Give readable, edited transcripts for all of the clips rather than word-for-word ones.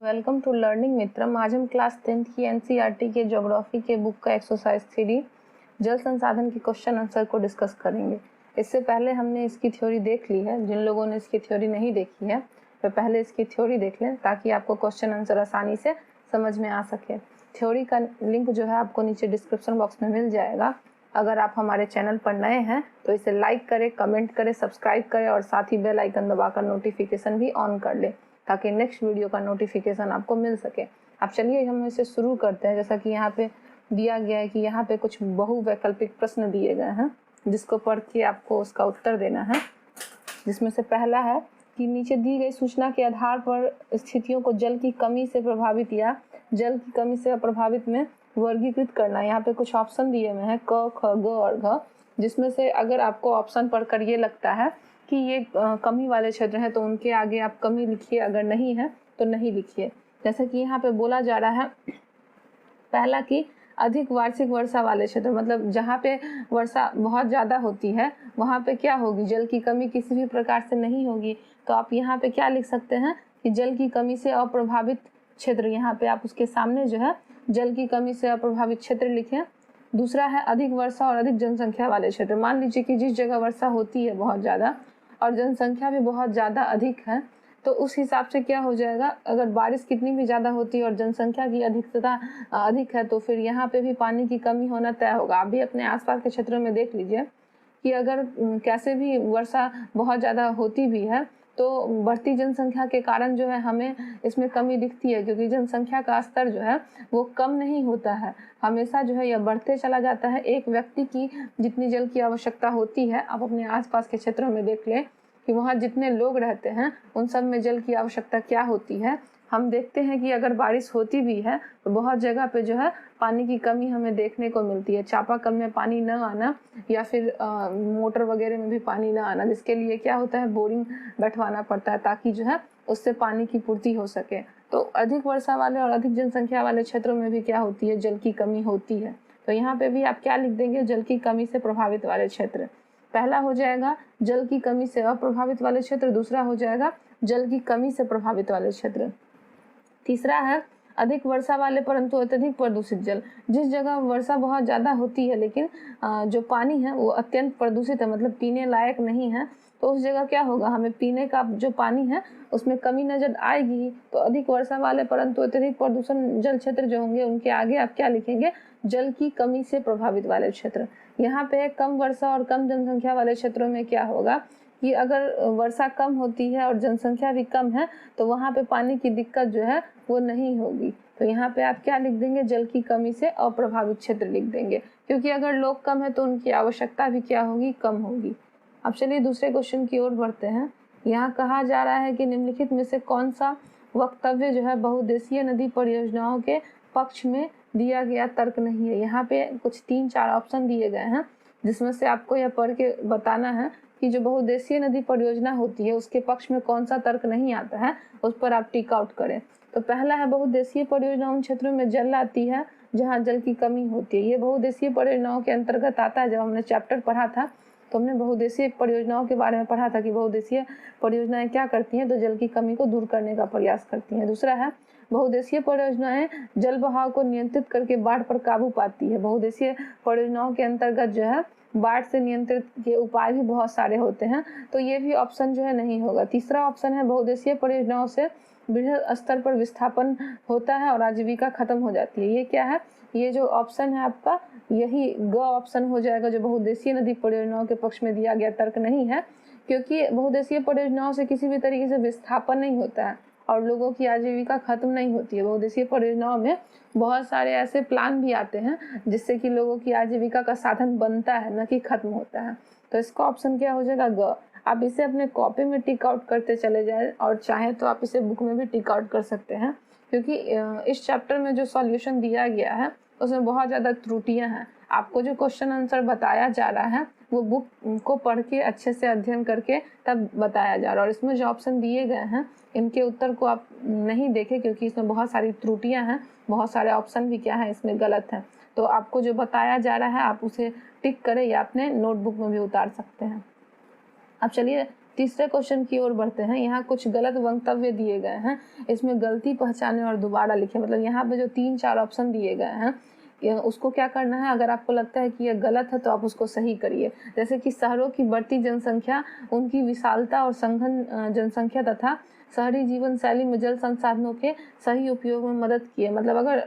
Welcome to learning मित्रम। आज हम class 10th की एनसीईआरटी के ज्योग्राफी के बुक का एक्सरसाइज 3 जल संसाधन के क्वेश्चन आंसर को डिस्कस करेंगे। इससे पहले हमने इसकी थ्योरी देख ली है। जिन लोगों ने इसकी थ्योरी नहीं देखी है वे पहले इसकी थ्योरी देख लें ताकि आपको क्वेश्चन आंसर आसानी से समझ में आ सके। थ्योरी का लिंक जो है आपको नीचे डिस्क्रिप्शन बॉक्स में मिल जाएगा। अगर आप हमारे चैनल पर नए हैं तो इसे लाइक करें, कमेंट करें, सब्सक्राइब करें और साथ ही बेल आइकन दबाकर नोटिफिकेशन भी ऑन कर लें ताकि नेक्स्ट वीडियो का नोटिफिकेशन आपको मिल सके। अब चलिए हम इसे शुरू करते हैं। जैसा कि यहाँ पे दिया गया है कि यहाँ पे कुछ बहुवैकल्पिक प्रश्न दिए गए हैं जिसको पढ़ के आपको उसका उत्तर देना है। जिसमें से पहला है कि नीचे दी गई सूचना के आधार पर स्थितियों को जल की कमी से प्रभावित या जल की कमी से अप्रभावित में वर्गीकृत करना। यहाँ पे कुछ ऑप्शन दिए हुए हैं क, ख, ग और घ, जिसमें से अगर आपको ऑप्शन पढ़कर ये लगता है कि ये कमी वाले क्षेत्र हैं तो उनके आगे आप कमी लिखिए, अगर नहीं है तो नहीं लिखिए। जैसे कि यहाँ पे बोला जा रहा है पहला कि अधिक वार्षिक वर्षा वाले क्षेत्र, मतलब जहाँ पे वर्षा बहुत ज़्यादा होती है वहाँ पे क्या होगी, जल की कमी किसी भी प्रकार से नहीं होगी। तो आप यहाँ पे क्या लिख सकते हैं कि जल की कमी से अप्रभावित क्षेत्र, यहाँ पे आप उसके सामने जो है जल की कमी से अप्रभावित क्षेत्र लिखें। दूसरा है अधिक वर्षा और अधिक जनसंख्या वाले क्षेत्र। मान लीजिए कि जिस जगह वर्षा होती है बहुत ज़्यादा और जनसंख्या भी बहुत ज़्यादा अधिक है तो उस हिसाब से क्या हो जाएगा, अगर बारिश कितनी भी ज़्यादा होती है और जनसंख्या की अधिकता अधिक है तो फिर यहाँ पे भी पानी की कमी होना तय होगा। आप भी अपने आसपास के क्षेत्रों में देख लीजिए कि अगर कैसे भी वर्षा बहुत ज़्यादा होती भी है तो बढ़ती जनसंख्या के कारण जो है हमें इसमें कमी दिखती है, क्योंकि जनसंख्या का स्तर जो है वो कम नहीं होता है, हमेशा जो है यह बढ़ते चला जाता है। एक व्यक्ति की जितनी जल की आवश्यकता होती है, आप अपने आसपास के क्षेत्रों में देख लें कि वहाँ जितने लोग रहते हैं उन सब में जल की आवश्यकता क्या होती है। हम देखते हैं कि अगर बारिश होती भी है तो बहुत जगह पे जो है पानी की कमी हमें देखने को मिलती है। चापाकल में पानी न आना या फिर मोटर वगैरह में भी पानी न आना, जिसके लिए क्या होता है बोरिंग बैठवाना पड़ता है ताकि जो है उससे पानी की पूर्ति हो सके। तो अधिक वर्षा वाले और अधिक जनसंख्या वाले क्षेत्रों में भी क्या होती है, जल की कमी होती है। तो यहाँ पे भी आप क्या लिख देंगे, जल की कमी से प्रभावित वाले क्षेत्र। पहला हो जाएगा जल की कमी से अप्रभावित वाले क्षेत्र, दूसरा हो जाएगा जल की कमी से प्रभावित वाले क्षेत्र। तीसरा है अधिक वर्षा वाले परंतु अत्यधिक प्रदूषित जल। जिस जगह वर्षा बहुत ज़्यादा होती है लेकिन जो पानी है वो अत्यंत प्रदूषित है, मतलब पीने लायक नहीं है, तो उस जगह क्या होगा, हमें पीने का जो पानी है उसमें कमी नजर आएगी। तो अधिक वर्षा वाले परंतु अत्यधिक प्रदूषण जल क्षेत्र जो होंगे उनके आगे आप क्या लिखेंगे, जल की कमी से प्रभावित वाले क्षेत्र। यहाँ पे कम वर्षा और कम जनसंख्या वाले क्षेत्रों में क्या होगा कि अगर वर्षा कम होती है और जनसंख्या भी कम है तो वहाँ पे पानी की दिक्कत जो है वो नहीं होगी। तो यहाँ पे आप क्या लिख देंगे, जल की कमी से अप्रभावित क्षेत्र लिख देंगे, क्योंकि अगर लोग कम है तो उनकी आवश्यकता भी क्या होगी, कम होगी। अब चलिए दूसरे क्वेश्चन की ओर बढ़ते हैं। यहाँ कहा जा रहा है कि निम्नलिखित में से कौन सा वक्तव्य जो है बहुउद्देशीय नदी परियोजनाओं के पक्ष में दिया गया तर्क नहीं है। यहाँ पे कुछ 3-4 ऑप्शन दिए गए हैं जिसमें से आपको यह पढ़ के बताना है कि जो बहुउद्देशीय नदी परियोजना होती है उसके पक्ष में कौन सा तर्क नहीं आता है, उस पर आप टिक आउट करें। तो पहला है बहुउद्देशीय परियोजना उन क्षेत्रों में जल आती है जहाँ जल की कमी होती है। ये बहुउद्देशीय परियोजनाओं के अंतर्गत आता है। जब हमने चैप्टर पढ़ा था तो हमने बहुउद्देशीय परियोजनाओं के बारे में पढ़ा था कि बहुउद्देशीय परियोजनाएं क्या करती हैं, तो जल की कमी को दूर करने का प्रयास करती हैं। दूसरा है बहुउद्देशीय परियोजनाएं जल बहाव को नियंत्रित करके बाढ़ पर काबू पाती है। बहुउद्देशीय परियोजनाओं के अंतर्गत जो है बाढ़ से नियंत्रित के उपाय भी बहुत सारे होते हैं, तो ये भी ऑप्शन जो है नहीं होगा। तीसरा ऑप्शन है बहुउद्देशीय परियोजनाओं से बृहद स्तर पर विस्थापन होता है और आजीविका खत्म हो जाती है। ये क्या है, ये जो ऑप्शन है आपका यही ग ऑप्शन हो जाएगा, जो बहुउद्देशीय नदी परियोजनाओं के पक्ष में दिया गया तर्क नहीं है, क्योंकि बहुउद्देशीय परियोजनाओं से किसी भी तरीके से विस्थापन नहीं होता है और लोगों की आजीविका खत्म नहीं होती है। बहुउद्देशीय परियोजनाओं में बहुत सारे ऐसे प्लान भी आते हैं जिससे कि लोगों की आजीविका का साधन बनता है, न कि खत्म होता है। तो इसका ऑप्शन क्या हो जाएगा, ग। आप इसे अपने कॉपी में टिक आउट करते चले जाए और चाहे तो आप इसे बुक में भी टिक आउट कर सकते हैं, क्योंकि इस चैप्टर में जो सॉल्यूशन दिया गया है उसमें बहुत ज़्यादा त्रुटियां हैं। आपको जो क्वेश्चन आंसर बताया जा रहा है वो बुक को पढ़ के अच्छे से अध्ययन करके तब बताया जा रहा है, और इसमें जो ऑप्शन दिए गए हैं इनके उत्तर को आप नहीं देखें क्योंकि इसमें बहुत सारी त्रुटियां हैं, बहुत सारे ऑप्शन भी क्या है इसमें गलत हैं। तो आपको जो बताया जा रहा है आप उसे टिक करें या अपने नोटबुक में भी उतार सकते हैं। अब चलिए तीसरे क्वेश्चन की ओर बढ़ते हैं। यहाँ कुछ गलत वक्तव्य दिए गए हैं, इसमें गलती पहचाने और दोबारा लिखें। मतलब यहाँ पे जो 3-4 ऑप्शन दिए गए हैं उसको क्या करना है, अगर आपको लगता है कि यह गलत है तो आप उसको सही करिए। जैसे कि शहरों की बढ़ती जनसंख्या, उनकी विशालता और सघन जनसंख्या तथा शहरी जीवन शैली में जल संसाधनों के सही उपयोग में मदद की है। मतलब अगर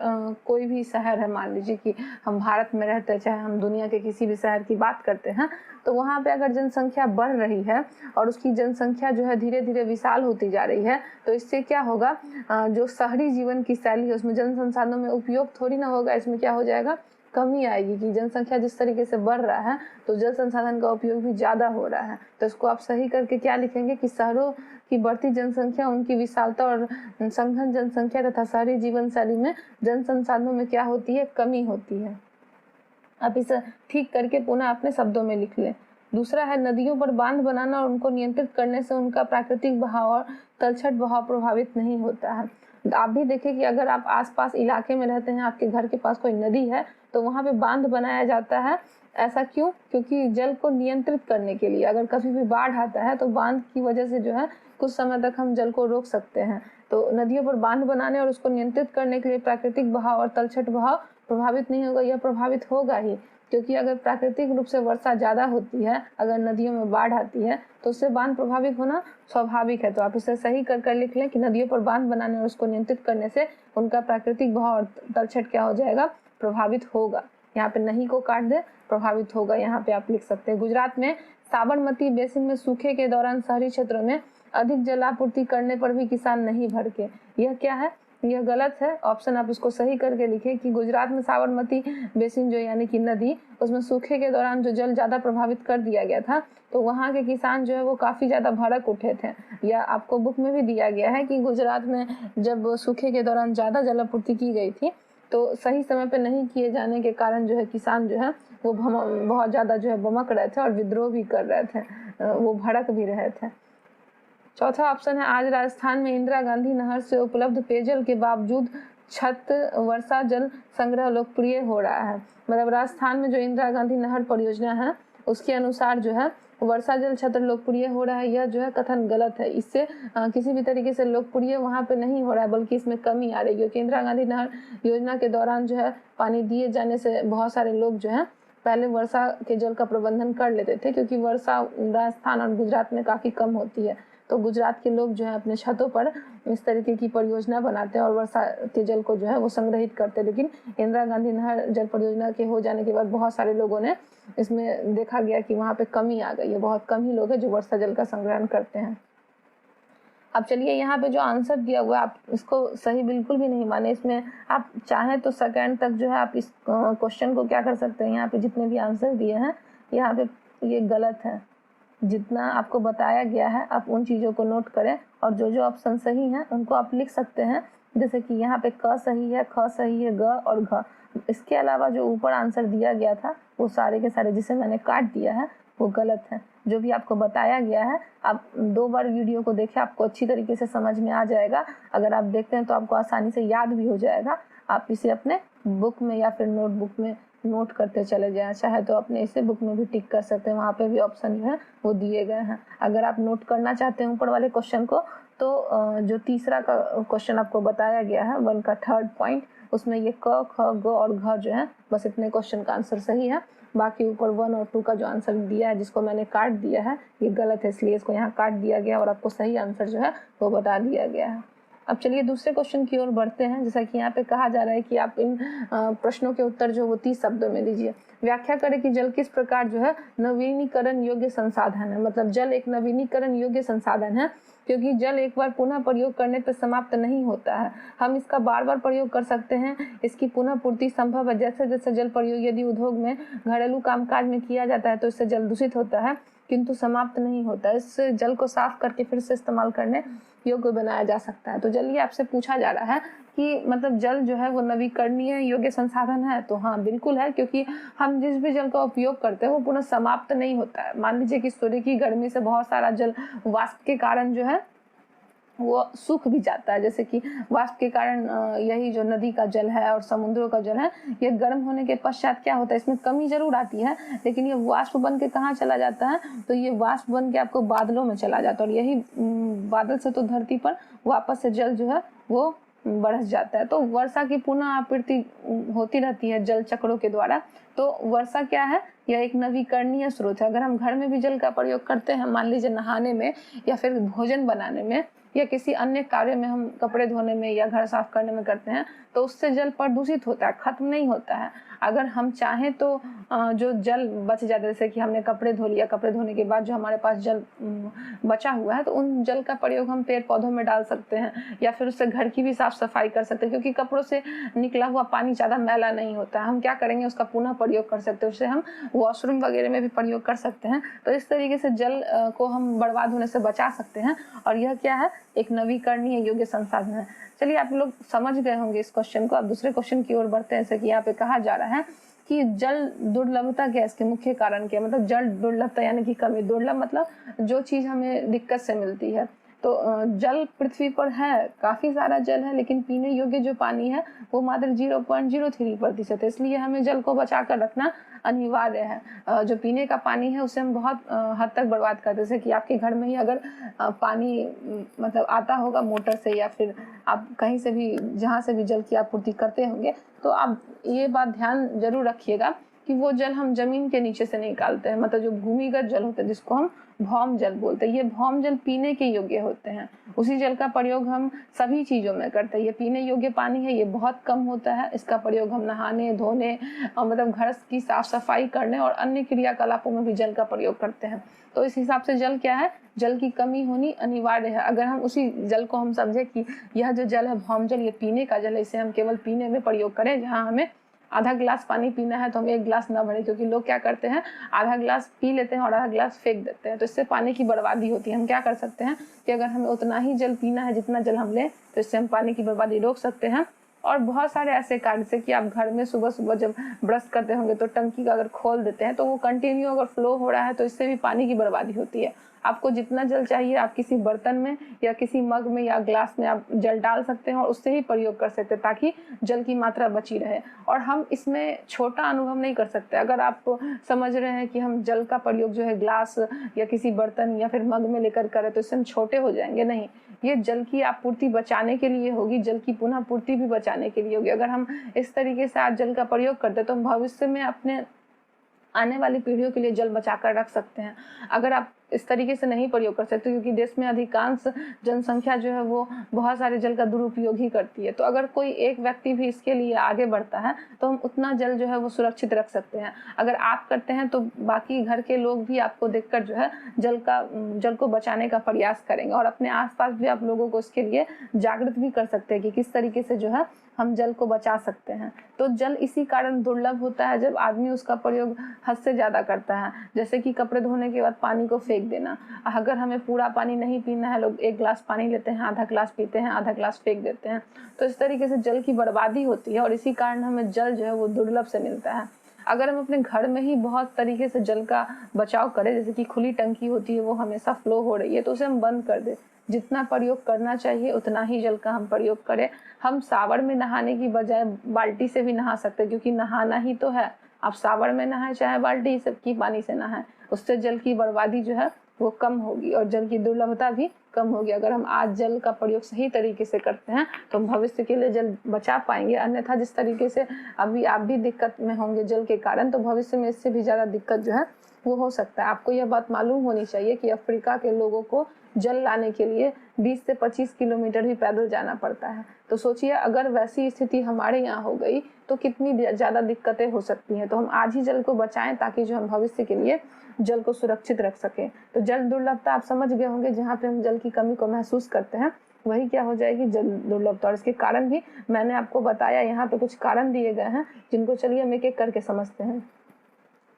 कोई भी शहर है, मान लीजिए कि हम भारत में रहते हैं, चाहे हम दुनिया के किसी भी शहर की बात करते हैं, तो वहाँ पे अगर जनसंख्या बढ़ रही है और उसकी जनसंख्या जो है धीरे धीरे विशाल होती जा रही है, तो इससे क्या होगा, जो शहरी जीवन की शैली है उसमें जल संसाधनों में उपयोग थोड़ी ना होगा, इसमें क्या हो जाएगा, कमी आएगी। कि जनसंख्या जिस तरीके से बढ़ रहा है तो जल संसाधन का उपयोग भी ज़्यादा हो रहा है। तो इसको आप सही करके क्या लिखेंगे कि शहरों की बढ़ती जनसंख्या, उनकी विशालता और सघन जनसंख्या तथा शहरी जीवन शैली में जल संसाधनों में क्या होती है, कमी होती है। आप इसे ठीक करके पुनः अपने शब्दों में लिख लें। दूसरा है, नदियों पर बांध बनाना और उनको नियंत्रित करने से उनका प्राकृतिक बहाव और तलछट बहाव प्रभावित नहीं होता है। आप भी देखें कि अगर आप आसपास इलाके में रहते हैं, आपके घर के पास कोई नदी है, तो वहाँ पे बांध बनाया जाता है। ऐसा क्यों? क्योंकि जल को नियंत्रित करने के लिए। अगर कभी भी बाढ़ आता है तो बांध की वजह से जो है कुछ समय तक हम जल को रोक सकते हैं। तो नदियों पर बांध बनाने और उसको नियंत्रित करने के लिए प्राकृतिक बहाव और तलछट बहाव प्रभावित नहीं होगा, यह प्रभावित होगा ही। क्योंकि अगर प्राकृतिक रूप से वर्षा ज़्यादा होती है, अगर नदियों में बाढ़ आती है, तो उससे बांध प्रभावित होना स्वाभाविक है। तो आप इसे सही कर लिख लें कि नदियों पर बांध बनाने और उसको नियंत्रित करने से उनका प्राकृतिक बहाव और तलछट क्या हो जाएगा, प्रभावित होगा। यहाँ पे नहीं को काट दे, प्रभावित होगा, यहाँ पे आप लिख सकते हैं। गुजरात में साबरमती बेसिन में सूखे के दौरान शहरी क्षेत्रों में अधिक जलापूर्ति करने पर भी किसान नहीं भड़के। यह क्या है, यह गलत है। ऑप्शन आप इसको सही करके लिखें कि गुजरात में साबरमती बेसिन जो यानी कि नदी, उसमें सूखे के दौरान जो जल ज़्यादा प्रभावित कर दिया गया था, तो वहाँ के किसान जो है वो काफ़ी ज़्यादा भड़क उठे थे। या आपको बुक में भी दिया गया है कि गुजरात में जब सूखे के दौरान ज़्यादा जलापूर्ति की गई थी, तो सही समय पे नहीं किए जाने के कारण जो है किसान जो है वो बहुत ज़्यादा जो है बमक रहे थे और विद्रोह भी कर रहे थे, वो भड़क भी रहे थे। चौथा ऑप्शन है, आज राजस्थान में इंदिरा गांधी नहर से उपलब्ध पेयजल के बावजूद छत वर्षा जल संग्रह लोकप्रिय हो रहा है। मतलब राजस्थान में जो इंदिरा गांधी नहर परियोजना है उसके अनुसार जो है वर्षा जल छत्र लोकप्रिय हो रहा है, यह जो है कथन गलत है। इससे किसी भी तरीके से लोकप्रिय वहाँ पे नहीं हो रहा है, बल्कि इसमें कमी आ रही है। क्योंकि इंदिरा गांधी नहर योजना के दौरान जो है पानी दिए जाने से बहुत सारे लोग जो है पहले वर्षा के जल का प्रबंधन कर लेते थे, क्योंकि वर्षा राजस्थान और गुजरात में काफ़ी कम होती है। तो गुजरात के लोग जो है अपने छतों पर इस तरीके की परियोजना बनाते हैं और वर्षा के जल को जो है वो संग्रहित करते हैं। लेकिन इंदिरा गांधी नहर जल परियोजना के हो जाने के बाद बहुत सारे लोगों ने इसमें देखा गया कि वहाँ पे कमी आ गई है, बहुत कम ही लोग हैं जो वर्षा जल का संग्रहण करते हैं। अब चलिए यहाँ पे जो आंसर दिया हुआ है आप इसको सही बिल्कुल भी नहीं माने। इसमें आप चाहें तो सेकंड तक जो है आप इस क्वेश्चन को क्या कर सकते हैं, यहाँ पे जितने भी आंसर दिए हैं यहाँ पे ये गलत है। जितना आपको बताया गया है आप उन चीज़ों को नोट करें और जो जो ऑप्शन सही हैं उनको आप लिख सकते हैं। जैसे कि यहाँ पे क सही है, ख सही है, ग और घ। इसके अलावा जो ऊपर आंसर दिया गया था वो सारे के सारे जिसे मैंने काट दिया है वो गलत है। जो भी आपको बताया गया है आप 2 बार वीडियो को देखें, आपको अच्छी तरीके से समझ में आ जाएगा। अगर आप देखते हैं तो आपको आसानी से याद भी हो जाएगा। आप इसे अपने बुक में या फिर नोटबुक में नोट करते चले जाएं। चाहे तो अपने इसे बुक में भी टिक कर सकते हैं, वहाँ पे भी ऑप्शन जो है वो दिए गए हैं। अगर आप नोट करना चाहते हैं ऊपर वाले क्वेश्चन को, तो जो तीसरा का क्वेश्चन आपको बताया गया है 1 का 3rd पॉइंट, उसमें ये क, ख, ग और घ जो है बस इतने क्वेश्चन का आंसर सही है। बाकी ऊपर 1 और 2 का जो आंसर दिया है जिसको मैंने काट दिया है ये गलत है, इसलिए इसको यहाँ काट दिया गया और आपको सही आंसर जो है वो बता दिया गया है। अब चलिए दूसरे क्वेश्चन की ओर बढ़ते हैं। जैसा कि यहाँ पे कहा जा रहा है कि आप इन प्रश्नों के उत्तर जो वो 30 शब्दों में दीजिए। व्याख्या करें कि जल किस प्रकार जो है नवीनीकरण योग्य संसाधन है। मतलब जल एक नवीनीकरण योग्य संसाधन है क्योंकि जल एक बार पुनः प्रयोग करने पर समाप्त नहीं होता है, हम इसका बार बार प्रयोग कर सकते हैं। इसकी पुनः पूर्ति संभव है। जैसे जैसे जल प्रयोग यदि उद्योग में, घरेलू कामकाज में किया जाता है तो इससे जल दूषित होता है किंतु समाप्त नहीं होता। इस जल को साफ करके फिर से इस्तेमाल करने योग्य बनाया जा सकता है। तो चलिए आपसे पूछा जा रहा है कि मतलब जल जो है वो नवीकरणीय योग्य संसाधन है। तो हाँ बिल्कुल है, क्योंकि हम जिस भी जल का उपयोग करते हैं वो पुनः समाप्त नहीं होता है। मान लीजिए कि सूर्य की गर्मी से बहुत सारा जल वाष्प के कारण जो है वो सूख भी जाता है। जैसे कि वाष्प के कारण यही जो नदी का जल है और समुद्रों का जल है, ये गर्म होने के पश्चात क्या होता है, इसमें कमी जरूर आती है, लेकिन ये वाष्प बन के कहाँ चला जाता है, तो ये वाष्प बन के आपको बादलों में चला जाता है, और यही बादल से तो धरती पर वापस से जल जो है वो बरस जाता है। तो वर्षा की पुनः आपूर्ति होती रहती है जल चक्रों के द्वारा। तो वर्षा क्या है, यह एक नवीकरणीय स्रोत है। अगर हम घर में भी जल का प्रयोग करते हैं, मान लीजिए नहाने में या फिर भोजन बनाने में या किसी अन्य कार्य में, हम कपड़े धोने में या घर साफ करने में करते हैं, तो उससे जल प्रदूषित होता है, खत्म नहीं होता है। अगर हम चाहें तो जो जल बच जाता है, जैसे कि हमने कपड़े धो लिया, कपड़े धोने के बाद जो हमारे पास जल बचा हुआ है, तो उन जल का प्रयोग हम पेड़ पौधों में डाल सकते हैं, या फिर उससे घर की भी साफ सफाई कर सकते हैं, क्योंकि कपड़ों से निकला हुआ पानी ज़्यादा मैला नहीं होता है। हम क्या करेंगे, उसका पुनः प्रयोग कर सकते हैं, उससे हम वॉशरूम वगैरह में भी प्रयोग कर सकते हैं। तो इस तरीके से जल को हम बर्बाद होने से बचा सकते हैं, और यह क्या है, एक नवीकरणीय योग्य संसाधन है। चलिए, आप लोग समझ गए होंगे इस क्वेश्चन को। अब दूसरे क्वेश्चन की ओर बढ़ते हैं। जैसे कि यहाँ पे कहा जा रहा है कि जल दुर्लभता क्या है, इसके मुख्य कारण क्या, मतलब जल दुर्लभता यानी कि कमी। दुर्लभ मतलब जो चीज हमें दिक्कत से मिलती है। तो जल पृथ्वी पर है, काफी सारा जल है, लेकिन पीने योग्य जो पानी है वो मात्र 0.03% है। इसलिए हमें जल को बचा कर रखना अनिवार्य है। जो पीने का पानी है उसे हम बहुत हद तक बर्बाद करते हैं। जैसे कि आपके घर में ही अगर पानी मतलब आता होगा मोटर से, या फिर आप कहीं से भी, जहाँ से भी जल की आपूर्ति करते होंगे, तो आप ये बात ध्यान जरूर रखिएगा कि वो जल हम जमीन के नीचे से निकालते हैं, मतलब जो भूमिगत जल होता है, जिसको हम भौम जल बोलते हैं। ये भौम जल पीने के योग्य होते हैं। उसी जल का प्रयोग हम सभी चीजों में करते हैं। ये पीने योग्य पानी है, ये बहुत कम होता है। इसका प्रयोग हम नहाने धोने और मतलब घर की साफ सफाई करने और अन्य क्रियाकलापों में भी जल का प्रयोग करते हैं। तो इस हिसाब से जल क्या है, जल की कमी होनी अनिवार्य है। अगर हम उसी जल को हम समझे कि यह जो जल है भौम जल, ये पीने का जल है, इसे हम केवल पीने में प्रयोग करें, जहाँ हमें आधा गिलास पानी पीना है तो हम 1 गिलास ना भरे, क्योंकि लोग क्या करते हैं, आधा गिलास पी लेते हैं और आधा गिलास फेंक देते हैं, तो इससे पानी की बर्बादी होती है। हम क्या कर सकते हैं कि अगर हमें उतना ही जल पीना है जितना जल हम लें, तो इससे हम पानी की बर्बादी रोक सकते हैं। और बहुत सारे ऐसे कार्य, जैसे कि आप घर में सुबह सुबह जब ब्रश करते होंगे तो टंकी का अगर खोल देते हैं तो वो कंटिन्यू अगर फ्लो हो रहा है, तो इससे भी पानी की बर्बादी होती है। आपको जितना जल चाहिए आप किसी बर्तन में या किसी मग में या ग्लास में आप जल डाल सकते हैं और उससे ही प्रयोग कर सकते हैं, ताकि जल की मात्रा बची रहे। और हम इसमें छोटा अनुभव नहीं कर सकते। अगर आप समझ रहे हैं कि हम जल का प्रयोग जो है ग्लास या किसी बर्तन या फिर मग में लेकर करें तो इससे हम छोटे हो जाएंगे, नहीं। ये जल की आपूर्ति बचाने के लिए होगी, जल की पुनः पूर्ति भी बचाने के लिए होगी। अगर हम इस तरीके से आज जल का प्रयोग करते तो हम भविष्य में अपने आने वाली पीढ़ियों के लिए जल बचाकर रख सकते हैं। अगर आप इस तरीके से नहीं प्रयोग कर सकते, क्योंकि देश में अधिकांश जनसंख्या जो है वो बहुत सारे जल का दुरुपयोग ही करती है, तो अगर कोई एक व्यक्ति भी इसके लिए आगे बढ़ता है तो हम उतना जल जो है वो सुरक्षित रख सकते हैं। अगर आप करते हैं तो बाकी घर के लोग भी आपको देखकर जो है जल को बचाने का प्रयास करेंगे, और अपने आसपास भी आप लोगों को इसके लिए जागृत भी कर सकते हैं कि किस तरीके से जो है हम जल को बचा सकते हैं। तो जल इसी कारण दुर्लभ होता है जब आदमी उसका प्रयोग हद से ज्यादा करता है। जैसे कि कपड़े धोने के बाद पानी को फेंक देना। अगर हमें पूरा पानी नहीं पीना है, लोग 1 गिलास पानी लेते हैं, आधा गिलास पीते हैं, आधा गिलास फेंक देते हैं, तो इस तरीके से जल की बर्बादी होती है, और इसी कारण हमें जल जो है वो दुर्लभ से मिलता है। अगर हम अपने घर में ही बहुत तरीके से जल का बचाव करें, जैसे कि खुली टंकी होती है वो हमेशा फ्लो हो रही है, तो उसे हम बंद कर दें। जितना प्रयोग करना चाहिए उतना ही जल का हम प्रयोग करें। हम सावर में नहाने की बजाय बाल्टी से भी नहा सकते हैं, क्योंकि नहाना ही तो है। आप सावर में नहाएं चाहे बाल्टी से की पानी से नहाएं, उससे जल की बर्बादी जो है वो कम होगी और जल की दुर्लभता भी कम होगी। अगर हम आज जल का प्रयोग सही तरीके से करते हैं तो हम भविष्य के लिए जल बचा पाएंगे। अन्यथा जिस तरीके से अभी आप भी दिक्कत में होंगे जल के कारण, तो भविष्य में इससे भी ज़्यादा दिक्कत जो है वो हो सकता है। आपको यह बात मालूम होनी चाहिए कि अफ्रीका के लोगों को जल लाने के लिए 20 से 25 किलोमीटर भी पैदल जाना पड़ता है। तो सोचिए अगर वैसी स्थिति हमारे यहाँ हो गई तो कितनी ज़्यादा दिक्कतें हो सकती हैं। तो हम आज ही जल को बचाएं ताकि जो हम भविष्य के लिए जल को सुरक्षित रख सकें। तो जल दुर्लभता आप समझ गए होंगे, जहाँ पे हम जल की कमी को महसूस करते हैं वही क्या हो जाएगी, जल दुर्लभता। और इसके कारण भी मैंने आपको बताया, यहाँ पे कुछ कारण दिए गए हैं जिनको चलिए हम एक एक करके समझते हैं।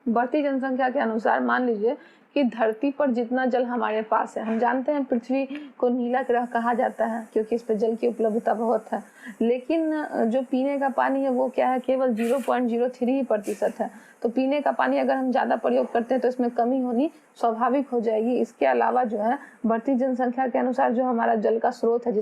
बढ़ती जनसंख्या के अनुसार मान लीजिए कि धरती पर जितना जल हमारे पास है, हम जानते हैं पृथ्वी को नीला ग्रह कहा जाता है क्योंकि इस पर जल की उपलब्धता बहुत है, लेकिन जो पीने का पानी है वो क्या है, केवल 0.03% है। तो पीने का पानी अगर हम ज़्यादा प्रयोग करते हैं तो इसमें कमी होनी स्वाभाविक हो जाएगी। इसके अलावा जो है बढ़ती जनसंख्या के अनुसार जो हमारा जल का स्रोत है,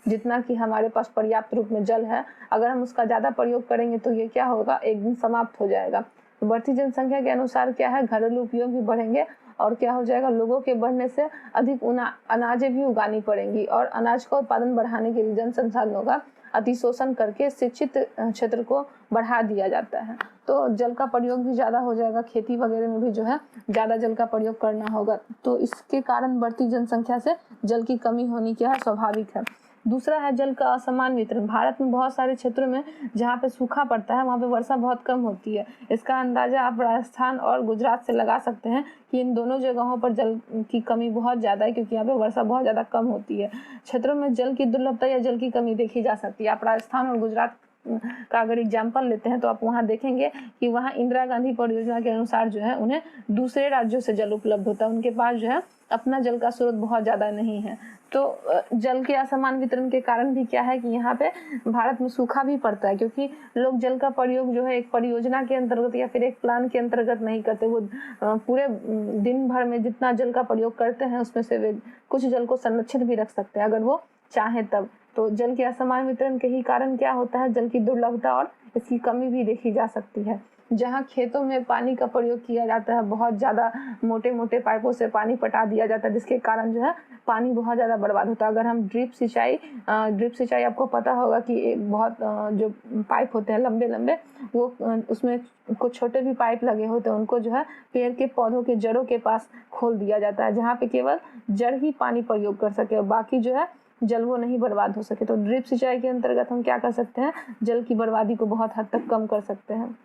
जितना कि हमारे पास पर्याप्त रूप में जल है, अगर हम उसका ज़्यादा प्रयोग करेंगे तो ये क्या होगा, एक दिन समाप्त हो जाएगा। तो बढ़ती जनसंख्या के अनुसार क्या है, घरेलू उपयोग भी बढ़ेंगे और क्या हो जाएगा, लोगों के बढ़ने से अधिक अनाजें भी उगानी पड़ेंगी और अनाज का उत्पादन बढ़ाने के लिए जन संसाधनों का अतिशोषण करके शिक्षित क्षेत्र को बढ़ा दिया जाता है। तो जल का प्रयोग भी ज़्यादा हो जाएगा, खेती वगैरह में भी जो है ज़्यादा जल का प्रयोग करना होगा। तो इसके कारण बढ़ती जनसंख्या से जल की कमी होनी क्या है, स्वाभाविक है। दूसरा है जल का असमान वितरण। भारत में बहुत सारे क्षेत्रों में जहाँ पे सूखा पड़ता है वहाँ पे वर्षा बहुत कम होती है। इसका अंदाजा आप राजस्थान और गुजरात से लगा सकते हैं कि इन दोनों जगहों पर जल की कमी बहुत ज़्यादा है क्योंकि यहाँ पे वर्षा बहुत ज़्यादा कम होती है। क्षेत्रों में जल की दुर्लभता या जल की कमी देखी जा सकती है। आप राजस्थान और गुजरात का अगर एग्जाम्पल लेते हैं तो आप वहाँ देखेंगे कि वहाँ इंदिरा गांधी परियोजना के अनुसार जो है उन्हें दूसरे राज्यों से जल उपलब्ध होता है, उनके पास जो है अपना जल का स्रोत बहुत ज़्यादा नहीं है। तो जल के असमान वितरण के कारण भी क्या है कि यहाँ पे भारत में सूखा भी पड़ता है क्योंकि लोग जल का प्रयोग जो है एक परियोजना के अंतर्गत या फिर एक प्लान के अंतर्गत नहीं करते। वो पूरे दिन भर में जितना जल का प्रयोग करते हैं उसमें से वे कुछ जल को संरक्षित भी रख सकते हैं अगर वो चाहें तब। तो जल के असमान वितरण के ही कारण क्या होता है, जल की दुर्लभता और इसकी कमी भी देखी जा सकती है। जहाँ खेतों में पानी का प्रयोग किया जाता है, बहुत ज़्यादा मोटे मोटे पाइपों से पानी पटा दिया जाता है जिसके कारण जो है पानी बहुत ज़्यादा बर्बाद होता है। अगर हम ड्रिप सिंचाई आपको पता होगा कि एक बहुत जो पाइप होते हैं लंबे लंबे, वो उसमें कुछ छोटे भी पाइप लगे होते हैं, उनको जो है पेड़ के पौधों के जड़ों के पास खोल दिया जाता है जहाँ पे केवल जड़ ही पानी प्रयोग कर सके और बाकी जो है जल वो नहीं बर्बाद हो सके। तो ड्रिप सिंचाई के अंतर्गत हम क्या कर सकते हैं, जल की बर्बादी को बहुत हद तक कम कर सकते हैं।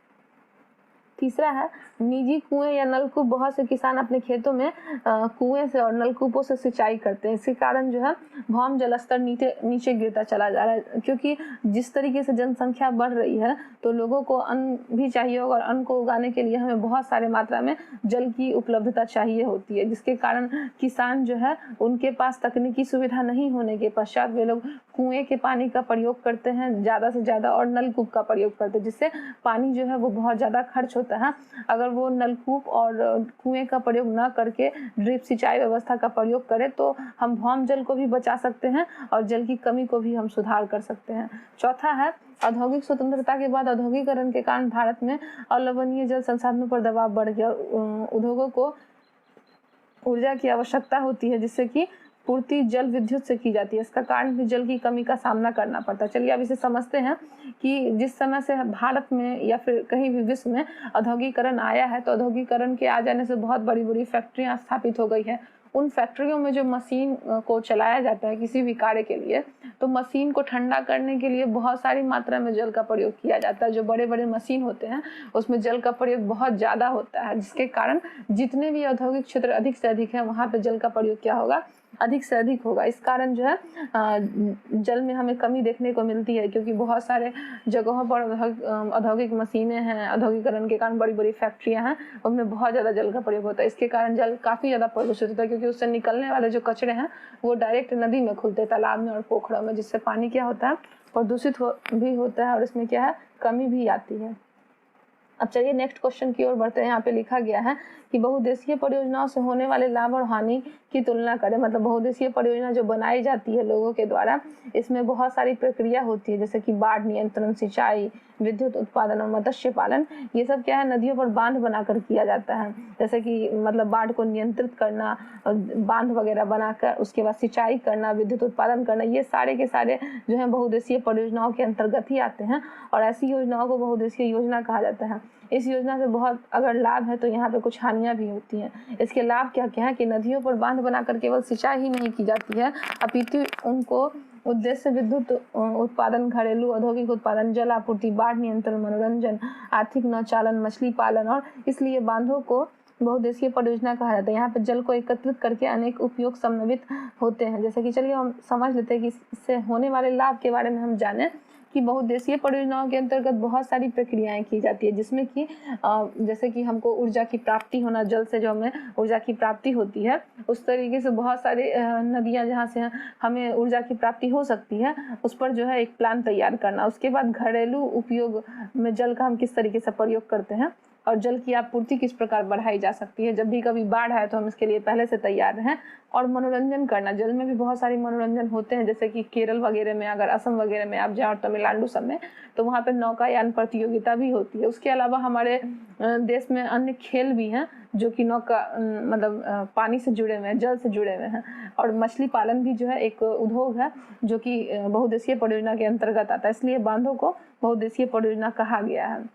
तीसरा है निजी कुएं या नलकूप। बहुत से किसान अपने खेतों में कुएं से और नलकूपों से सिंचाई करते हैं। इसके कारण जो है भौम जल स्तर नीचे गिरता चला जा रहा है क्योंकि जिस तरीके से जनसंख्या बढ़ रही है तो लोगों को अन्न भी चाहिए होगा और अन्न को उगाने के लिए हमें बहुत सारे मात्रा में जल की उपलब्धता चाहिए होती है, जिसके कारण किसान जो है उनके पास तकनीकी सुविधा नहीं होने के पश्चात वे लोग कुएं के पानी का प्रयोग करते हैं ज़्यादा से ज़्यादा और नलकूप का प्रयोग करते हैं, जिससे पानी जो है वो बहुत ज़्यादा खर्च होता है। अगर वो नलकूप और कुएं का प्रयोग न करके ड्रिप सिंचाई व्यवस्था का प्रयोग करें तो हम भौम जल को भी बचा सकते हैं और जल की कमी को भी हम सुधार कर सकते हैं। चौथा है औद्योगिक स्वतंत्रता के बाद औद्योगिकरण के कारण भारत में अलवणीय जल संसाधनों पर दबाव बढ़ गया। उद्योगों को ऊर्जा की आवश्यकता होती है जिससे कि पूर्ति जल विद्युत से की जाती है। इसका कारण भी जल की कमी का सामना करना पड़ता है। चलिए अब इसे समझते हैं कि जिस समय से भारत में या फिर कहीं भी विश्व में औद्योगिकरण आया है तो औद्योगिकरण के आ जाने से बहुत बड़ी बड़ी फैक्ट्रियां स्थापित हो गई है। उन फैक्ट्रियों में जो मशीन को चलाया जाता है किसी भी कार्य के लिए, तो मशीन को ठंडा करने के लिए बहुत सारी मात्रा में जल का प्रयोग किया जाता है। जो बड़े बड़े मशीन होते हैं उसमें जल का प्रयोग बहुत ज़्यादा होता है, जिसके कारण जितने भी औद्योगिक क्षेत्र अधिक से अधिक है वहाँ पे जल का प्रयोग क्या होगा, अधिक से अधिक होगा। इस कारण जो है जल में हमें कमी देखने को मिलती है क्योंकि बहुत सारे जगहों पर औद्योगिक मशीनें हैं, औद्योगिकरण के कारण बड़ी बड़ी फैक्ट्रियां हैं, उनमें बहुत ज़्यादा जल का प्रयोग होता है। इसके कारण जल काफ़ी ज़्यादा प्रदूषित होता है क्योंकि उससे निकलने वाले जो कचरे हैं वो डायरेक्ट नदी में खुलते हैं, तालाब में और पोखरों में, जिससे पानी क्या होता है, प्रदूषित भी होता है और इसमें क्या है, कमी भी आती है। अब चलिए नेक्स्ट क्वेश्चन की ओर बढ़ते हैं। यहाँ पे लिखा गया है कि बहुउद्देशीय परियोजनाओं से होने वाले लाभ और हानि की तुलना करें। मतलब बहुउद्देशीय परियोजना जो बनाई जाती है लोगों के द्वारा, इसमें बहुत सारी प्रक्रिया होती है जैसे कि बाढ़ नियंत्रण, सिंचाई, विद्युत उत्पादन और मत्स्य पालन। ये सब क्या है, नदियों पर बांध बनाकर किया जाता है। जैसे कि मतलब बाढ़ को नियंत्रित करना, बांध वगैरह बनाकर, उसके बाद सिंचाई करना, विद्युत उत्पादन करना, ये सारे के सारे जो है बहुउद्देशीय परियोजनाओं के अंतर्गत ही आते हैं और ऐसी योजनाओं को बहुउद्देशीय योजना कहा जाता है। इस योजना से बहुत अगर लाभ है तो यहाँ पे कुछ हानियां भी होती हैं। इसके लाभ क्या क्या है कि नदियों पर बांध बनाकर केवल सिंचाई ही नहीं की जाती है, अपितु उनको उद्देश्य विद्युत उत्पादन, घरेलू औद्योगिक उत्पादन, जल आपूर्ति, बाढ़ नियंत्रण, मनोरंजन, आर्थिक नौचालन, मछली पालन और इसलिए बांधों को बहुउद्देशीय परियोजना कहा जाता है। यहाँ पे जल को एकत्रित करके अनेक उपयोग समन्वित होते हैं। जैसे कि चलिए हम समझ लेते हैं कि इससे होने वाले लाभ के बारे में हम जानें कि बहुउद्देशीय परियोजनाओं के अंतर्गत बहुत सारी प्रक्रियाएं की जाती है, जिसमें कि जैसे कि हमको ऊर्जा की प्राप्ति होना, जल से जो हमें ऊर्जा की प्राप्ति होती है, उस तरीके से बहुत सारे नदियां जहाँ से हमें ऊर्जा की प्राप्ति हो सकती है, उस पर जो है एक प्लान तैयार करना। उसके बाद घरेलू उपयोग में जल का हम किस तरीके से प्रयोग करते हैं और जल की आपूर्ति किस प्रकार बढ़ाई जा सकती है। जब भी कभी बाढ़ आए तो हम इसके लिए पहले से तैयार रहें। और मनोरंजन करना, जल में भी बहुत सारे मनोरंजन होते हैं, जैसे कि केरल वगैरह में, अगर असम वगैरह में आप जाएं और तमिलनाडु सब में, तो वहाँ पे नौकायान प्रतियोगिता भी होती है। उसके अलावा हमारे देश में अन्य खेल भी हैं जो कि नौका मतलब पानी से जुड़े हुए हैं, जल से जुड़े हुए हैं। और मछली पालन भी जो है एक उद्योग है जो कि बहुउद्देशीय परियोजना के अंतर्गत आता है, इसलिए बांधों को बहुउद्देशीय परियोजना कहा गया है।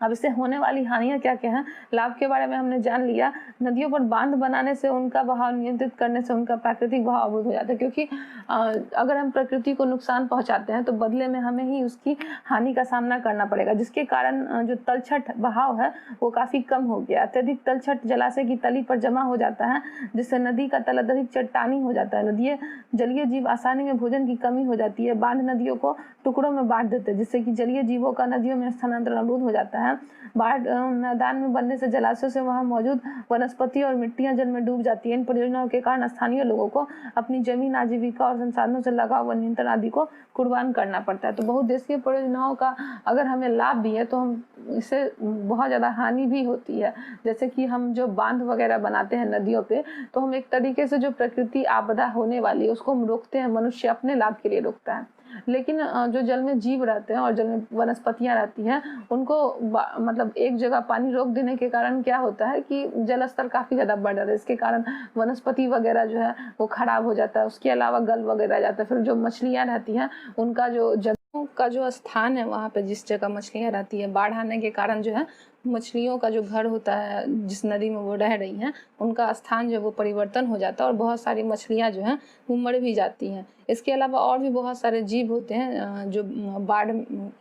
अब इससे होने वाली हानियां क्या क्या हैं, लाभ के बारे में हमने जान लिया। नदियों पर बांध बनाने से उनका बहाव नियंत्रित करने से उनका प्राकृतिक बहाव अवरुद्ध हो जाता है, क्योंकि अगर हम प्रकृति को नुकसान पहुंचाते हैं तो बदले में हमें ही उसकी हानि का सामना करना पड़ेगा, जिसके कारण जो तलछट बहाव है वो काफ़ी कम हो गया। अत्यधिक तलछट जलाशय की तली पर जमा हो जाता है, जिससे नदी का तल अत्यधिक चट्टानी हो जाता है। नदियाँ जलीय जीव आसानी में भोजन की कमी हो जाती है। बांध नदियों को टुकड़ों में बांट देते हैं, जिससे कि जलीय जीवों का नदियों में स्थानांतरण अवरुद्ध हो जाता है। बाढ़ मैदान में बनने से जलाशयों से वहां मौजूद वनस्पति और मिट्टियां जल में डूब जाती है। इन परियोजनाओं के कारण स्थानीय लोगों को अपनी जमीन, आजीविका और संसाधनों से लगाव व नियंत्रण आदि को कुर्बान करना पड़ता है। तो बहुउद्देशीय परियोजनाओं का अगर हमें लाभ भी है तो हम इससे बहुत ज़्यादा हानि भी होती है। जैसे कि हम जो बांध वगैरह बनाते हैं नदियों पे, तो हम एक तरीके से जो प्रकृति आपदा होने वाली है उसको हम रोकते हैं, मनुष्य अपने लाभ के लिए रोकता है। लेकिन जो जल में जीव रहते हैं और जल में वनस्पतियां रहती हैं, उनको मतलब एक जगह पानी रोक देने के कारण क्या होता है कि जल स्तर काफ़ी ज़्यादा बढ़ जाता है। इसके कारण वनस्पति वगैरह जो है वो खराब हो जाता है। उसके अलावा गल वगैरह जाता है। फिर जो मछलियाँ रहती हैं उनका जो जगहों का जो स्थान है, वहाँ पे जिस जगह मछलियाँ रहती है, बाढ़ आने के कारण जो है मछलियों का जो घर होता है जिस नदी में वो रह रही हैं, उनका स्थान जो है वो परिवर्तन हो जाता है और बहुत सारी मछलियाँ जो हैं वो मर भी जाती हैं। इसके अलावा और भी बहुत सारे जीव होते हैं जो बाढ़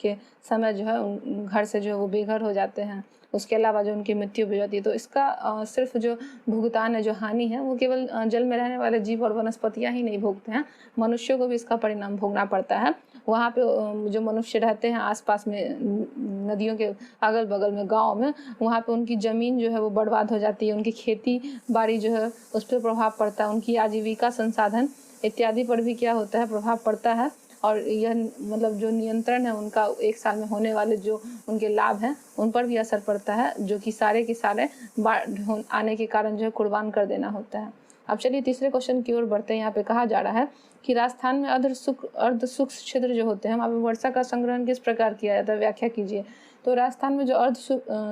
के समय जो है घर से जो है वो बेघर हो जाते हैं। उसके अलावा जो उनकी मृत्यु भी होती है। तो इसका सिर्फ जो भुगतान है, जो हानि है, वो केवल जल में रहने वाले जीव और वनस्पतियाँ ही नहीं भोगते हैं, मनुष्यों को भी इसका परिणाम भोगना पड़ता है। वहाँ पे जो मनुष्य रहते हैं आसपास में नदियों के अगल बगल में, गाँव में, वहाँ पे उनकी ज़मीन जो है वो बर्बाद हो जाती है। उनकी खेती बाड़ी जो है उस पर प्रभाव पड़ता है। उनकी आजीविका, संसाधन इत्यादि पर भी क्या होता है, प्रभाव पड़ता है। और यह मतलब जो नियंत्रण है उनका एक साल में होने वाले जो उनके लाभ हैं उन पर भी असर पड़ता है, जो कि सारे के सारे बाढ़ आने के कारण जो है कुर्बान कर देना होता है। अब चलिए तीसरे क्वेश्चन की ओर बढ़ते हैं। यहाँ पे कहा जा रहा है कि राजस्थान में अर्ध शुष्क क्षेत्र जो होते हैं, वहाँ पे वर्षा का संग्रहण किस प्रकार किया जाता है, व्याख्या कीजिए। तो राजस्थान में जो अर्ध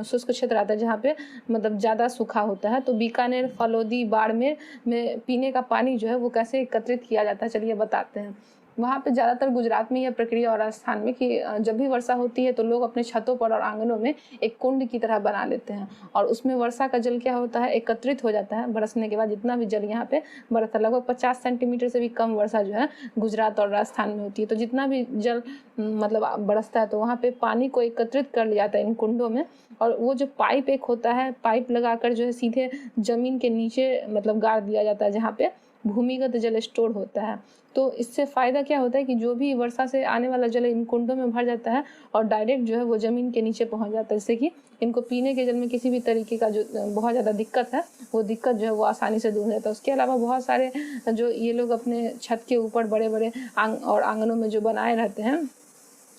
शुष्क क्षेत्र आता है, जहाँ पे मतलब ज़्यादा सूखा होता है, तो बीकानेर, फलौदी, बाड़मेर में पीने का पानी जो है वो कैसे एकत्रित किया जाता है, चलिए बताते हैं। वहाँ पे ज़्यादातर गुजरात में यह प्रक्रिया और राजस्थान में कि जब भी वर्षा होती है तो लोग अपने छतों पर और आंगनों में एक कुंड की तरह बना लेते हैं और उसमें वर्षा का जल क्या होता है, एकत्रित हो जाता है। बरसने के बाद जितना भी जल यहाँ पे बरसता, लगभग 50 सेंटीमीटर से भी कम वर्षा जो है गुजरात और राजस्थान में होती है। तो जितना भी जल मतलब बरसता है तो वहाँ पे पानी को एकत्रित कर लिया जाता है इन कुंडों में, और वो जो पाइप एक होता है, पाइप लगाकर जो है सीधे जमीन के नीचे मतलब गाड़ दिया जाता है, जहाँ पे भूमिगत जल स्टोर होता है। तो इससे फ़ायदा क्या होता है कि जो भी वर्षा से आने वाला जल इन कुंडों में भर जाता है और डायरेक्ट जो है वो ज़मीन के नीचे पहुंच जाता है, जिससे कि इनको पीने के जल में किसी भी तरीके का जो बहुत ज़्यादा दिक्कत है, वो दिक्कत जो है वो आसानी से दूर हो जाता है। उसके अलावा बहुत सारे जो ये लोग अपने छत के ऊपर बड़े बड़े आंगनों में जो बनाए रहते हैं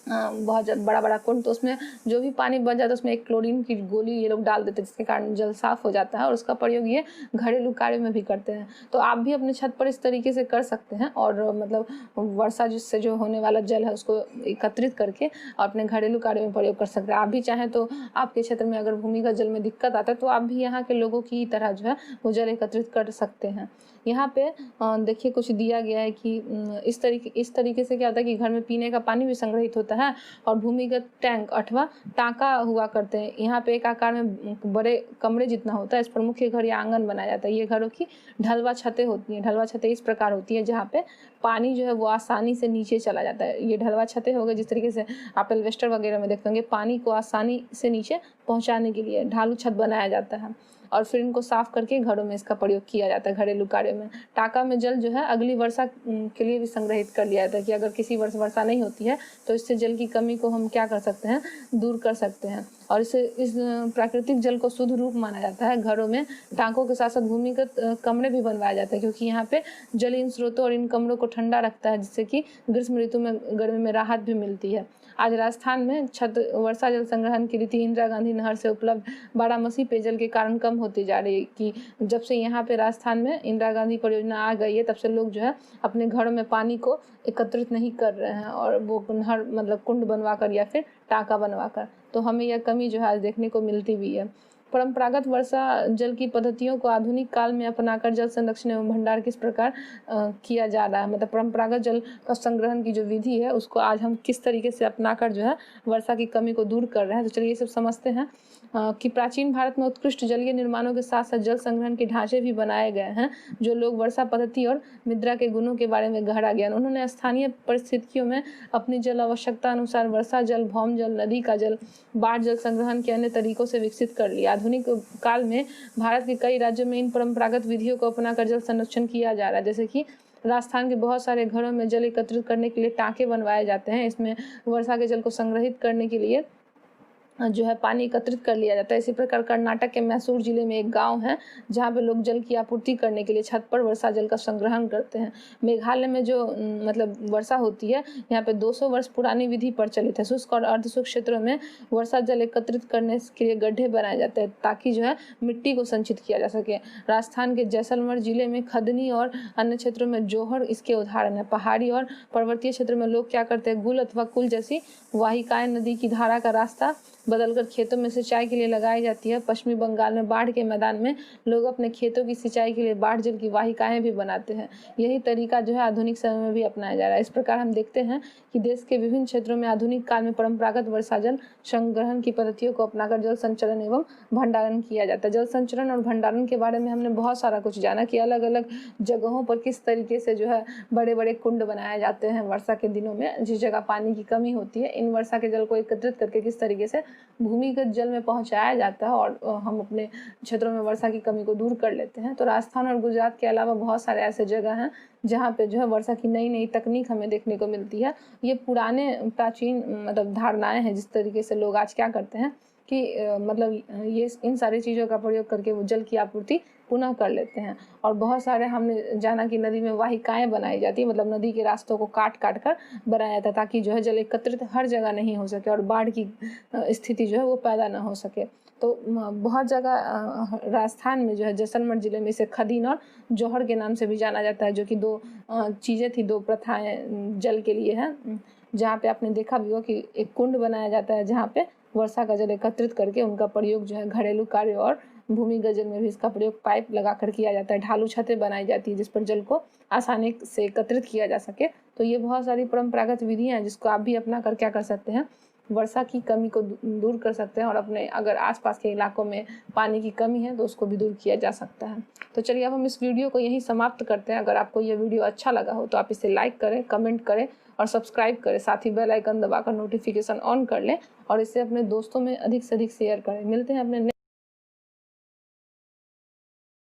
बहुत बड़ा बड़ा कुंड, तो उसमें जो भी पानी बच जाता है उसमें एक क्लोरीन की गोली ये लोग डाल देते हैं, जिसके कारण जल साफ़ हो जाता है और उसका प्रयोग ये घरेलू कार्य में भी करते हैं। तो आप भी अपने छत पर इस तरीके से कर सकते हैं और मतलब वर्षा जिससे जो होने वाला जल है उसको एकत्रित करके अपने घरेलू कार्य में प्रयोग कर सकते हैं। आप भी चाहें तो आपके क्षेत्र में अगर भूमिगत जल में दिक्कत आता है तो आप भी यहाँ के लोगों की तरह जो है वो जल एकत्रित कर सकते हैं। यहाँ पे देखिए कुछ दिया गया है कि इस तरीके से क्या होता है कि घर में पीने का पानी भी संग्रहित होता है और भूमिगत टैंक अथवा टाँका हुआ करते हैं। यहाँ पे एक आकार में बड़े कमरे जितना होता है, इस पर मुख्य घर या आंगन बनाया जाता है। ये घरों की ढलवा छतें होती हैं। ढलवा छतें इस प्रकार होती है जहाँ पे पानी जो है वो आसानी से नीचे चला जाता है। ये ढलवा छतें हो गए, जिस तरीके से आप एल्वेस्टर वगैरह में देखते होंगे, पानी को आसानी से नीचे पहुँचाने के लिए ढालू छत बनाया जाता है। और फिर इनको साफ करके घरों में इसका प्रयोग किया जाता है, घरेलू कार्यों में। टाका में जल जो है अगली वर्षा के लिए भी संग्रहित कर लिया जाता है कि अगर किसी वर्ष वर्षा नहीं होती है तो इससे जल की कमी को हम क्या कर सकते हैं, दूर कर सकते हैं। और इस प्राकृतिक जल को शुद्ध रूप माना जाता है। घरों में टांकों के साथ साथ भूमिगत कमरे भी बनवाए जाते हैं, क्योंकि यहाँ पे जल इन स्रोतों और इन कमरों को ठंडा रखता है, जिससे कि ग्रीष्म ऋतु में गर्मी में राहत भी मिलती है। आज राजस्थान में छत वर्षा जल संग्रहण की रीति इंदिरा गांधी नहर से उपलब्ध बारामासी पेयजल के कारण कम होती जा रही है। कि जब से यहाँ पे राजस्थान में इंदिरा गांधी परियोजना आ गई है, तब से लोग जो है अपने घरों में पानी को एकत्रित नहीं कर रहे हैं, और वो नहर मतलब कुंड बनवा कर या फिर टाँका बनवा कर, तो हमें यह कमी जो है आज देखने को मिलती भी है। परंपरागत वर्षा जल की पद्धतियों को आधुनिक काल में अपनाकर जल संरक्षण एवं भंडार किस प्रकार किया जा रहा है, मतलब परंपरागत जल का संग्रहण की जो विधि है उसको आज हम किस तरीके से अपनाकर जो है वर्षा की कमी को दूर कर रहे हैं। तो चलिए ये सब समझते हैं कि प्राचीन भारत में उत्कृष्ट जलीय निर्माणों के साथ साथ जल संग्रहण के ढांचे भी बनाए गए हैं, जो लोग वर्षा पद्धति और मृदा के गुणों के बारे में गहरा ज्ञान। उन्होंने स्थानीय परिस्थितियों में अपनी जल आवश्यकता अनुसार वर्षा जल, भौम जल, नदी का जल, बाढ़ जल संग्रहण के अन्य तरीकों से विकसित कर लिया। आधुनिक काल में भारत के कई राज्यों में इन परंपरागत विधियों को अपनाकर जल संरक्षण किया जा रहा है। जैसे कि राजस्थान के बहुत सारे घरों में जल एकत्रित करने के लिए टाँके बनवाए जाते हैं। इसमें वर्षा के जल को संग्रहित करने के लिए जो है पानी एकत्रित कर लिया जाता है। इसी प्रकार कर्नाटक के मैसूर जिले में एक गांव है जहां पे लोग जल की आपूर्ति करने के लिए छत पर वर्षा जल का संग्रहण करते हैं। मेघालय में जो मतलब वर्षा होती है, यहाँ पे 200 वर्ष पुरानी विधि प्रचलित है। शुष्क और अर्धशुष्क क्षेत्रों में वर्षा जल एकत्रित करने के लिए गड्ढे बनाए जाते हैं ताकि जो है मिट्टी को संचित किया जा सके। राजस्थान के जैसलमेर जिले में खदनी और अन्य क्षेत्रों में जोहर इसके उदाहरण है। पहाड़ी और पर्वतीय क्षेत्र में लोग क्या करते हैं, गुल अथवा कुल जैसी वाहिकाएं नदी की धारा का रास्ता बदलकर खेतों में सिंचाई के लिए लगाई जाती है। पश्चिमी बंगाल में बाढ़ के मैदान में लोग अपने खेतों की सिंचाई के लिए बाढ़ जल की वाहिकाएं भी बनाते हैं। यही तरीका जो है आधुनिक समय में भी अपनाया जा रहा है। इस प्रकार हम देखते हैं कि देश के विभिन्न क्षेत्रों में आधुनिक काल में परंपरागत वर्षा जल संग्रहण की पद्धतियों को अपनाकर जल संचरण एवं भंडारण किया जाता है। जल संचरण और भंडारण के बारे में हमने बहुत सारा कुछ जाना कि अलग अलग जगहों पर किस तरीके से जो है बड़े बड़े कुंड बनाए जाते हैं वर्षा के दिनों में, जिस जगह पानी की कमी होती है। इन वर्षा के जल को एकत्रित करके किस तरीके से भूमिगत जल में पहुंचाया जाता है और हम अपने क्षेत्रों में वर्षा की कमी को दूर कर लेते हैं। तो राजस्थान और गुजरात के अलावा बहुत सारे ऐसे जगह हैं जहाँ पे जो है वर्षा की नई नई तकनीक हमें देखने को मिलती है। ये पुराने प्राचीन मतलब धारणाएं हैं, जिस तरीके से लोग आज क्या करते हैं कि मतलब ये इन सारी चीज़ों का प्रयोग करके वो जल की आपूर्ति पुनः कर लेते हैं। और बहुत सारे हमने जाना कि नदी में वाहिकाएं बनाई जाती है, मतलब नदी के रास्तों को काट काट कर बनाया जाता है ताकि जो है जल एकत्रित हर जगह नहीं हो सके और बाढ़ की स्थिति जो है वो पैदा ना हो सके। तो बहुत जगह राजस्थान में जो है जैसलमेर जिले में इसे खदीन और जौहर के नाम से भी जाना जाता है, जो कि दो चीज़ें थी, दो प्रथाएं जल के लिए हैं। जहाँ पे आपने देखा भी हो कि एक कुंड बनाया जाता है जहाँ पे वर्षा का जल एकत्रित करके उनका प्रयोग जो है घरेलू कार्य और भूमिगत जल में भी इसका प्रयोग पाइप लगाकर किया जाता है। ढालू छतें बनाई जाती है जिस पर जल को आसानी से एकत्रित किया जा सके। तो ये बहुत सारी परंपरागत विधियां हैं जिसको आप भी अपना कर क्या कर सकते हैं, वर्षा की कमी को दूर कर सकते हैं और अपने अगर आसपास के इलाकों में पानी की कमी है तो उसको भी दूर किया जा सकता है। तो चलिए अब हम इस वीडियो को यहीं समाप्त करते हैं। अगर आपको यह वीडियो अच्छा लगा हो तो आप इसे लाइक करें, कमेंट करें और सब्सक्राइब करें। साथ ही बेल आइकन दबाकर नोटिफिकेशन ऑन कर लें और इसे अपने दोस्तों में अधिक से अधिक शेयर करें। मिलते हैं अपने